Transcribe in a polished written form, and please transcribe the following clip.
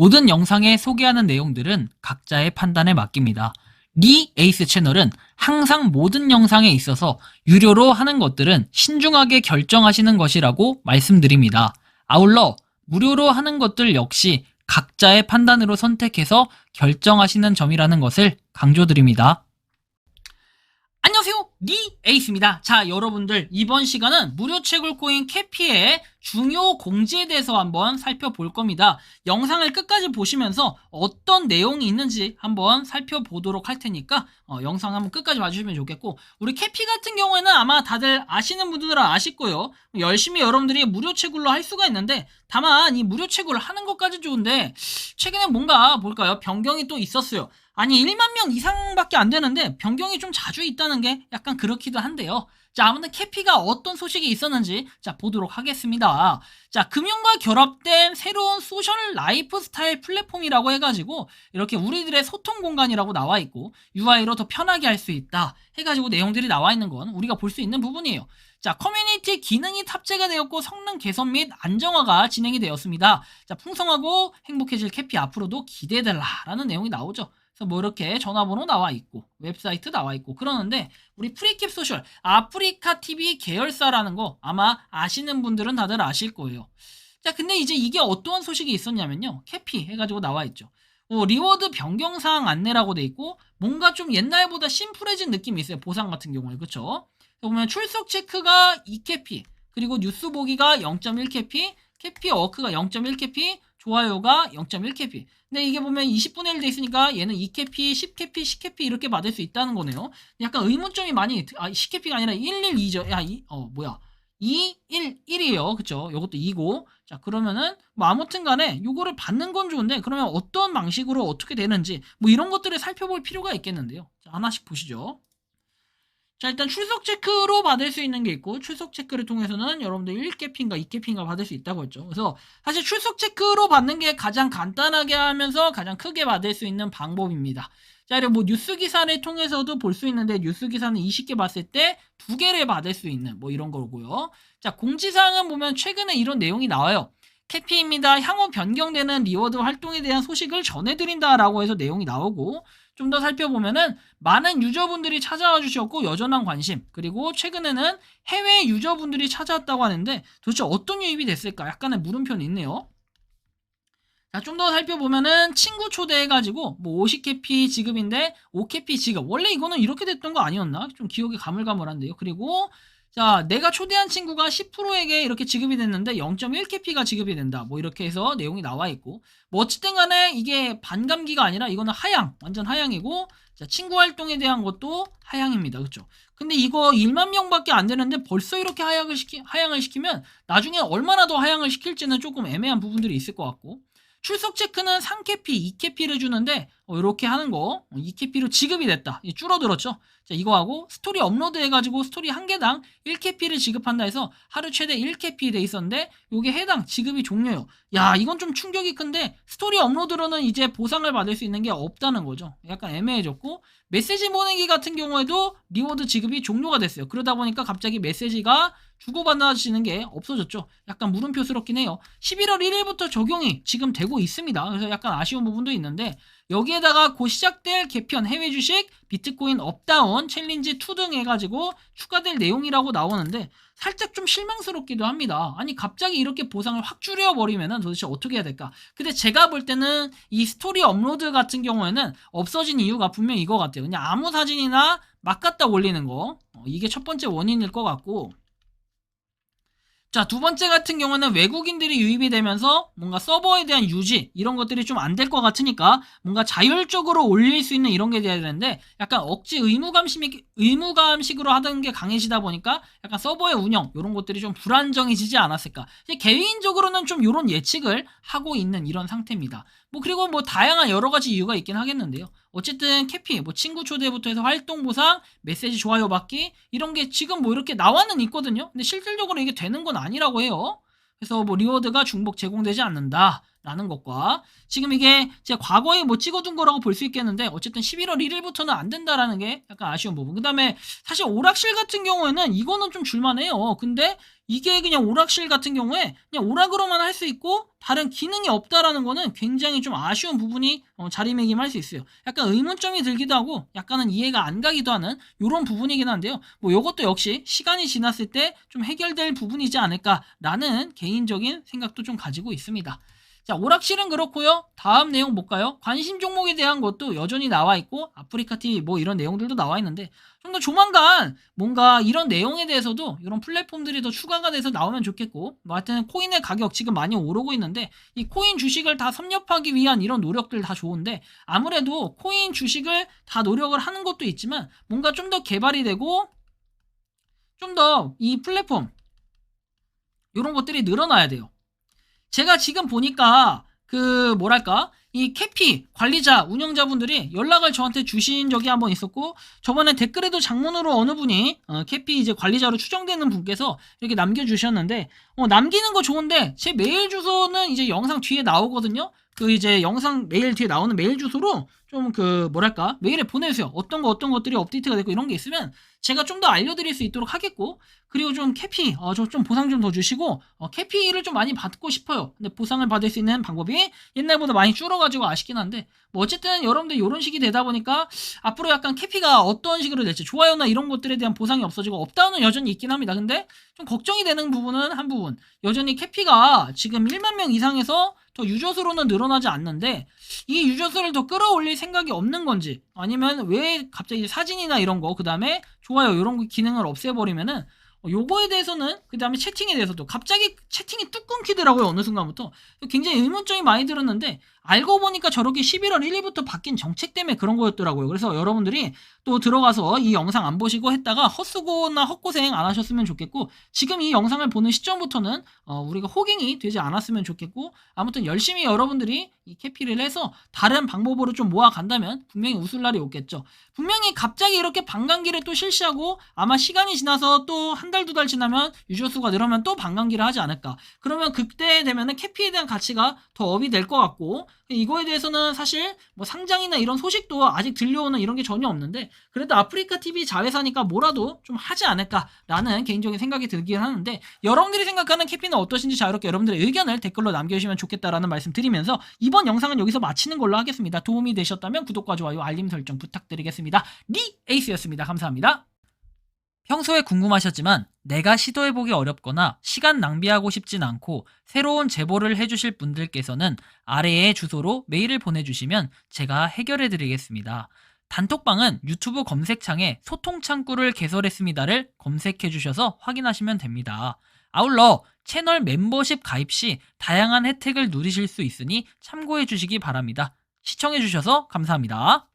모든 영상에 소개하는 내용들은 각자의 판단에 맡깁니다. 리 에이스 채널은 항상 모든 영상에 있어서 유료로 하는 것들은 신중하게 결정하시는 것이라고 말씀드립니다. 아울러 무료로 하는 것들 역시 각자의 판단으로 선택해서 결정하시는 점이라는 것을 강조드립니다. 안녕하세요, 리 에이스입니다. 자, 여러분들 이번 시간은 무료 채굴 코인 캐피의 중요 공지에 대해서 한번 살펴볼 겁니다. 영상을 끝까지 보시면서 어떤 내용이 있는지 한번 살펴보도록 할 테니까 영상 한번 끝까지 봐주시면 좋겠고, 우리 캐피 같은 경우에는 아마 다들 아시는 분들은 아실 거예요. 열심히 여러분들이 무료 채굴로 할 수가 있는데, 다만 이 무료 채굴을 하는 것까지 좋은데 최근에 뭔가 볼까요? 변경이 또 있었어요. 아니 1만 명 이상밖에 안 되는데 변경이 좀 자주 있다는 게 약간 그렇기도 한데요. 자, 아무튼 캐피가 어떤 소식이 있었는지 자 보도록 하겠습니다. 자, 금융과 결합된 새로운 소셜 라이프 스타일 플랫폼이라고 해가지고 이렇게 우리들의 소통 공간이라고 나와 있고 UI로 더 편하게 할 수 있다 해가지고 내용들이 나와 있는 건 우리가 볼 수 있는 부분이에요. 자, 커뮤니티 기능이 탑재가 되었고 성능 개선 및 안정화가 진행이 되었습니다. 자, 풍성하고 행복해질 캐피 앞으로도 기대해달라라는 내용이 나오죠. 그래서 뭐 이렇게 전화번호 나와 있고 웹사이트 나와 있고 그러는데, 우리 프리캡 소셜 아프리카 TV 계열사라는 거 아마 아시는 분들은 다들 아실 거예요. 자, 근데 이제 이게 어떠한 소식이 있었냐면요, 캐피 해가지고 나와 있죠. 리워드 변경사항 안내라고 돼 있고 뭔가 좀 옛날보다 심플해진 느낌이 있어요. 보상 같은 경우에. 그쵸? 보면 출석 체크가 2캐피, 그리고 뉴스 보기가 0.1캐피, 캐피 워크가 0.1캐피, 좋아요가 0.1캐피. 근데 이게 보면 20분의 1 돼 있으니까 얘는 2캐피, 10캐피, 10캐피 이렇게 받을 수 있다는 거네요. 약간 의문점이 많이 10캐피가 아니라 112죠. 야, 뭐야? 211이에요. 그쵸? 요것도 2고. 자, 그러면은 뭐 아무튼 간에 요거를 받는 건 좋은데, 그러면 어떤 방식으로 어떻게 되는지 뭐 이런 것들을 살펴볼 필요가 있겠는데요. 자, 하나씩 보시죠. 자, 일단 출석 체크로 받을 수 있는 게 있고, 출석 체크를 통해서는 여러분들 1캐피인가 2캐피인가 받을 수 있다고 했죠. 그래서 사실 출석 체크로 받는 게 가장 간단하게 하면서 가장 크게 받을 수 있는 방법입니다. 자, 그리고 뭐 뉴스 기사를 통해서도 볼 수 있는데, 뉴스 기사는 20개 봤을 때 2개를 받을 수 있는 뭐 이런 거고요. 자, 공지사항은 보면 최근에 이런 내용이 나와요. 캐피입니다. 향후 변경되는 리워드 활동에 대한 소식을 전해드린다라고 해서 내용이 나오고, 좀 더 살펴보면은 많은 유저분들이 찾아와 주셨고 여전한 관심, 그리고 최근에는 해외 유저분들이 찾아왔다고 하는데 도대체 어떤 유입이 됐을까? 약간의 물음표는 있네요. 자, 좀 더 살펴보면은 친구 초대해가지고 뭐 50캐피 지급인데 5캐피 지급. 원래 이거는 이렇게 됐던 거 아니었나? 좀 기억이 가물가물한데요. 그리고 자, 내가 초대한 친구가 10%에게 이렇게 지급이 됐는데 0.1캐피가 지급이 된다. 뭐 이렇게 해서 내용이 나와 있고, 뭐 어쨌든 간에 이게 반감기가 아니라 이거는 하향, 완전 하향이고, 자, 친구 활동에 대한 것도 하향입니다. 그쵸? 근데 이거 1만 명밖에 안 되는데 벌써 이렇게 하향을 시키면 나중에 얼마나 더 하향을 시킬지는 조금 애매한 부분들이 있을 것 같고, 출석 체크는 3캐피, 2캐피를 주는데 이렇게 하는 거 2캐피로 지급이 됐다. 줄어들었죠. 자, 이거하고 스토리 업로드 해가지고 스토리 한 개당 1캐피를 지급한다 해서 하루 최대 1캐피 돼 있었는데 요게 해당 지급이 종료요. 야, 이건 좀 충격이 큰데 스토리 업로드로는 이제 보상을 받을 수 있는 게 없다는 거죠. 약간 애매해졌고, 메시지 보내기 같은 경우에도 리워드 지급이 종료가 됐어요. 그러다 보니까 갑자기 메시지가 주고받아지는 게 없어졌죠. 약간 물음표스럽긴 해요. 11월 1일부터 적용이 지금 되고 있습니다. 그래서 약간 아쉬운 부분도 있는데, 여기에다가 곧 시작될 개편 해외 주식 비트코인 업다운 챌린지 2 등 해가지고 추가될 내용이라고 나오는데 살짝 좀 실망스럽기도 합니다. 아니 갑자기 이렇게 보상을 확 줄여버리면은 도대체 어떻게 해야 될까? 근데 제가 볼 때는 이 스토리 업로드 같은 경우에는 없어진 이유가 분명히 이거 같아요. 그냥 아무 사진이나 막 갖다 올리는 거, 이게 첫 번째 원인일 것 같고, 자, 두 번째 같은 경우는 외국인들이 유입이 되면서 뭔가 서버에 대한 유지 이런 것들이 좀 안 될 것 같으니까 뭔가 자율적으로 올릴 수 있는 이런 게 돼야 되는데, 약간 억지 의무감식으로 하던 게 강해지다 보니까 약간 서버의 운영 이런 것들이 좀 불안정해지지 않았을까. 개인적으로는 좀 이런 예측을 하고 있는 이런 상태입니다. 뭐 그리고 뭐 다양한 여러 가지 이유가 있긴 하겠는데요. 어쨌든 캐피, 뭐 친구 초대부터 해서 활동 보상, 메시지 좋아요 받기 이런 게 지금 뭐 이렇게 나와는 있거든요. 근데 실질적으로 이게 되는 건 아니라고 해요. 그래서 뭐 리워드가 중복 제공되지 않는다 라는 것과, 지금 이게 제가 과거에 뭐 찍어둔 거라고 볼 수 있겠는데 어쨌든 11월 1일부터는 안 된다라는 게 약간 아쉬운 부분. 그 다음에 사실 오락실 같은 경우에는 이거는 좀 줄만해요. 근데 이게 그냥 오락실 같은 경우에 그냥 오락으로만 할 수 있고 다른 기능이 없다라는 거는 굉장히 좀 아쉬운 부분이 자리매김할 수 있어요. 약간 의문점이 들기도 하고 약간은 이해가 안 가기도 하는 이런 부분이긴 한데요. 뭐 이것도 역시 시간이 지났을 때 좀 해결될 부분이지 않을까라는 개인적인 생각도 좀 가지고 있습니다. 자, 오락실은 그렇고요. 다음 내용 볼까요? 관심 종목에 대한 것도 여전히 나와 있고 아프리카 TV 뭐 이런 내용들도 나와 있는데 좀 더 조만간 뭔가 이런 내용에 대해서도 이런 플랫폼들이 더 추가가 돼서 나오면 좋겠고 뭐 하여튼 코인의 가격 지금 많이 오르고 있는데 이 코인 주식을 다 섭렵하기 위한 이런 노력들 다 좋은데 아무래도 코인 주식을 다 노력을 하는 것도 있지만 뭔가 좀 더 개발이 되고 좀 더 이 플랫폼 이런 것들이 늘어나야 돼요. 제가 지금 보니까 그 뭐랄까 이 캐피 관리자 운영자분들이 연락을 저한테 주신 적이 한번 있었고 저번에 댓글에도 장문으로 어느 분이 캐피 이제 관리자로 추정되는 분께서 이렇게 남겨주셨는데 남기는 거 좋은데 제 메일 주소는 이제 영상 뒤에 나오거든요. 그 이제 영상 메일 뒤에 나오는 메일 주소로 좀 그 뭐랄까 메일에 보내주세요. 어떤 것들이 업데이트가 됐고 이런 게 있으면 제가 좀 더 알려드릴 수 있도록 하겠고 그리고 좀 캐피 저 좀 보상 좀 더 주시고 캐피를 좀 많이 받고 싶어요. 근데 보상을 받을 수 있는 방법이 옛날보다 많이 줄어가지고 아쉽긴 한데 뭐 어쨌든 여러분들 이런 식이 되다 보니까 앞으로 약간 캐피가 어떤 식으로 될지 좋아요나 이런 것들에 대한 보상이 없어지고 업다운은 여전히 있긴 합니다. 근데 좀 걱정이 되는 부분은 한 부분 여전히 캐피가 지금 1만 명 이상에서 더 유저수로는 늘어나지 않는데 이 유저수를 더 끌어올릴 생각이 없는 건지 아니면 왜 갑자기 사진이나 이런 거 그 다음에 좋아요 이런 기능을 없애버리면은 요거에 대해서는 그 다음에 채팅에 대해서도 갑자기 채팅이 뚝 끊기더라고요. 어느 순간부터 굉장히 의문점이 많이 들었는데 알고 보니까 저렇게 11월 1일부터 바뀐 정책 때문에 그런 거였더라고요. 그래서 여러분들이 또 들어가서 이 영상 안 보시고 했다가 헛수고나 헛고생 안 하셨으면 좋겠고 지금 이 영상을 보는 시점부터는 우리가 호갱이 되지 않았으면 좋겠고 아무튼 열심히 여러분들이 이 캐피를 해서 다른 방법으로 좀 모아간다면 분명히 웃을 날이 오겠죠. 분명히 갑자기 이렇게 반감기를 또 실시하고 아마 시간이 지나서 또 한 달, 두 달 지나면 유저 수가 늘으면 또 반감기를 하지 않을까. 그러면 그때 되면은 캐피에 대한 가치가 더 업이 될 것 같고 이거에 대해서는 사실 뭐 상장이나 이런 소식도 아직 들려오는 이런 게 전혀 없는데 그래도 아프리카 TV 자회사니까 뭐라도 좀 하지 않을까라는 개인적인 생각이 들긴 하는데 여러분들이 생각하는 캐피는 어떠신지 자유롭게 여러분들의 의견을 댓글로 남겨주시면 좋겠다라는 말씀 드리면서 이번 영상은 여기서 마치는 걸로 하겠습니다. 도움이 되셨다면 구독과 좋아요 알림 설정 부탁드리겠습니다. 리에이스였습니다. 감사합니다. 평소에 궁금하셨지만 내가 시도해보기 어렵거나 시간 낭비하고 싶진 않고 새로운 제보를 해주실 분들께서는 아래의 주소로 메일을 보내주시면 제가 해결해드리겠습니다. 단톡방은 유튜브 검색창에 소통창구를 개설했습니다를 검색해주셔서 확인하시면 됩니다. 아울러 채널 멤버십 가입 시 다양한 혜택을 누리실 수 있으니 참고해주시기 바랍니다. 시청해주셔서 감사합니다.